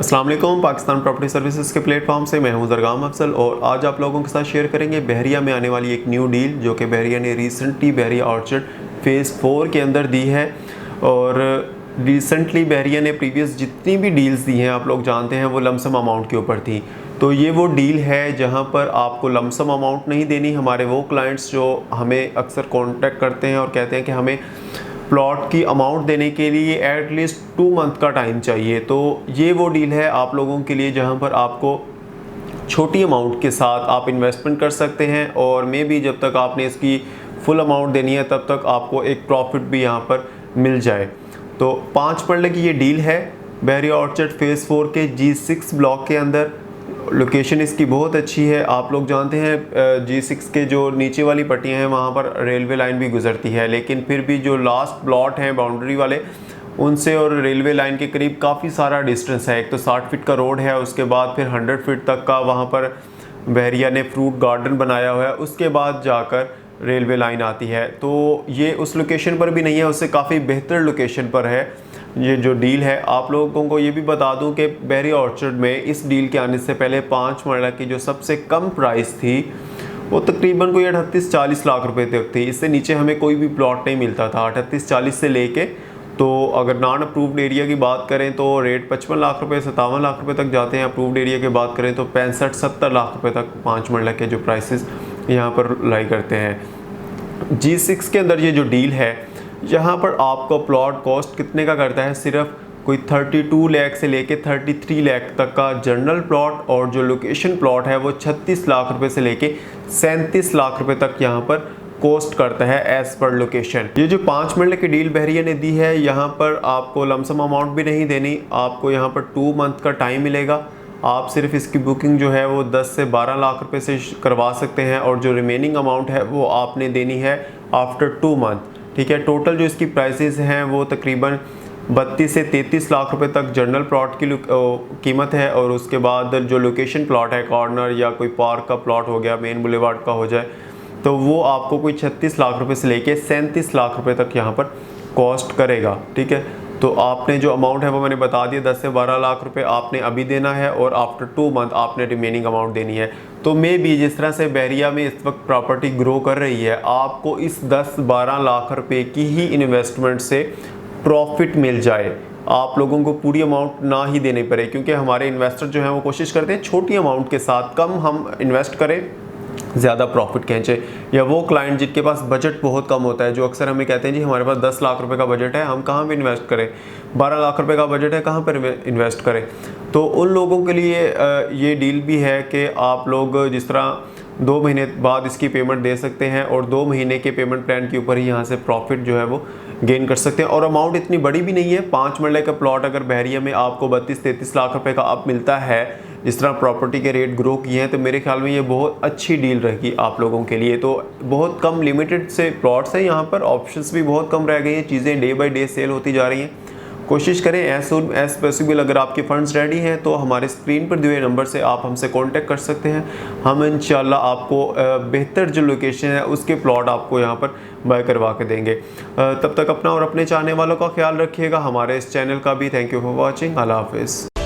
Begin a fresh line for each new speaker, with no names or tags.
अस्सलाम वालेकुम। Pakistan property services के प्लेटफॉर्म से मैं हूं ज़रगाम अफजल और आज आप लोगों के साथ शेयर करेंगे बहरिया में आने वाली एक न्यू डील जो कि बहरिया ने रिसेंटली बहरिया ऑर्चर्ड फ़ेज़ 4 के अंदर दी है। और रिसेंटली बहरिया ने प्रीवियस जितनी भी डील्स दी हैं आप लोग जानते हैं वो लमसम अमाउंट के ऊपर थी। तो ये वो डील है जहां पर आपको लमसम अमाउंट नहीं देनी। हमारे वो क्लाइंट्स जो हमें अक्सर कॉन्टेक्ट करते हैं और कहते हैं कि हमें प्लॉट की अमाउंट देने के लिए एटलीस्ट 2 मंथ का टाइम चाहिए, तो ये वो डील है आप लोगों के लिए जहां पर आपको छोटी अमाउंट के साथ आप इन्वेस्टमेंट कर सकते हैं और मे भी जब तक आपने इसकी फुल अमाउंट देनी है तब तक आपको एक प्रॉफिट भी यहां पर मिल जाए। तो 5 मरले की ये डील है बहरिया ऑर्चर्ड फ़ेज़ 4 के G6 ब्लॉक के अंदर। लोकेशन इसकी बहुत अच्छी है। आप लोग जानते हैं G6 के जो नीचे वाली पट्टियाँ हैं वहाँ पर रेलवे लाइन भी गुजरती है, लेकिन फिर भी जो लास्ट प्लॉट हैं बाउंड्री वाले उनसे और रेलवे लाइन के करीब काफ़ी सारा डिस्टेंस है। एक तो 60 फीट का रोड है, उसके बाद फिर 100 फीट तक का वहाँ पर बहरिया ने फ्रूट गार्डन बनाया हुआ है, उसके बाद जाकर रेलवे लाइन आती है। तो ये उस लोकेशन पर भी नहीं है, उससे काफ़ी बेहतर लोकेशन पर है ये जो डील है। आप लोगों को ये भी बता दूं कि बहरिया ऑर्चर्ड में इस डील के आने से पहले 5 मरला की जो सबसे कम प्राइस थी वो तकरीबन कोई 38-40 लाख रुपए तक थी। इससे नीचे हमें कोई भी प्लॉट नहीं मिलता था 38-40 से लेके। तो अगर नॉन अप्रूव्ड एरिया की बात करें तो रेट 55 लाख रुपए 57 लाख रुपए तक जाते हैं। अप्रूव्ड एरिया की बात करें तो 65-70 लाख रुपए तक 5 मरला के जो प्राइसेस यहाँ पर लाई करते हैं। G6 के अंदर ये जो डील है यहाँ पर आपको प्लॉट कॉस्ट कितने का करता है, सिर्फ कोई 32 लाख से लेके 33 लाख तक का जनरल प्लॉट, और जो लोकेशन प्लॉट है वो 36 लाख रुपए से लेके 37 लाख रुपए तक यहाँ पर कॉस्ट करता है एज पर लोकेशन। ये जो 5 मरले की डील बहरिया ने दी है यहाँ पर आपको लमसम अमाउंट भी नहीं देनी, आपको यहाँ पर 2 मंथ का टाइम मिलेगा। आप सिर्फ इसकी बुकिंग जो है वो 10 से 12 लाख रुपए से करवा सकते हैं और जो रिमेनिंग अमाउंट है वो आपने देनी है आफ्टर 2 मंथ। ठीक है, टोटल जो इसकी प्राइसेस हैं वो तकरीबन 32 से 33 लाख रुपए तक जनरल प्लॉट की कीमत है। और उसके बाद जो लोकेशन प्लॉट है, कॉर्नर या कोई पार्क का प्लॉट हो गया, मेन बुलेवार्ड का हो जाए, तो वो आपको कोई 36 लाख रुपए से लेके 37 लाख रुपए तक यहाँ पर कॉस्ट करेगा। ठीक है, तो आपने जो अमाउंट है वो मैंने बता दिया 10 से 12 लाख रुपए आपने अभी देना है और आफ्टर 2 मंथ आपने रिमेनिंग अमाउंट देनी है। तो मे भी जिस तरह से बहरिया में इस वक्त प्रॉपर्टी ग्रो कर रही है, आपको इस 10-12 लाख रुपए की ही इन्वेस्टमेंट से प्रॉफिट मिल जाए, आप लोगों को पूरी अमाउंट ना ही देनी पड़े। क्योंकि हमारे इन्वेस्टर जो हैं वो कोशिश करते हैं छोटी अमाउंट के साथ कम हम इन्वेस्ट करें, ज़्यादा प्रॉफिट खींचे। या वो क्लाइंट जिनके पास बजट बहुत कम होता है, जो अक्सर हमें कहते हैं जी हमारे पास 10 लाख रुपए का बजट है, हम कहाँ पे इन्वेस्ट करें, 12 लाख रुपए का बजट है, कहाँ पर इन्वेस्ट करें। तो उन लोगों के लिए ये डील भी है कि आप लोग जिस तरह 2 महीने बाद इसकी पेमेंट दे सकते हैं और 2 महीने के पेमेंट प्लान के ऊपर ही यहाँ से प्रॉफिट जो है वो गेन कर सकते हैं। और अमाउंट इतनी बड़ी भी नहीं है। 5 मरले का प्लॉट अगर बहरिया में आपको 32-33 लाख रुपए का अब मिलता है, जिस तरह प्रॉपर्टी के रेट ग्रो किए हैं, तो मेरे ख्याल में ये बहुत अच्छी डील रहेगी आप लोगों के लिए। तो बहुत कम लिमिटेड से प्लॉट्स हैं यहाँ पर, ऑप्शंस भी बहुत कम रह गई हैं, चीज़ें डे बाय डे सेल होती जा रही हैं। कोशिश करें एज सून एज पॉसिबल, अगर आपके फंड्स रेडी हैं तो हमारे स्क्रीन पर दिए नंबर से आप हमसे कांटेक्ट कर सकते हैं। हम इंशाल्लाह आपको बेहतर जो लोकेशन है उसके प्लॉट आपको यहाँ पर बाय करवा के देंगे। तब तक अपना और अपने चाहने वालों का ख्याल रखिएगा। हमारे इस चैनल का भी थैंक यू फॉर वॉचिंग। अल्लाह हाफिज़।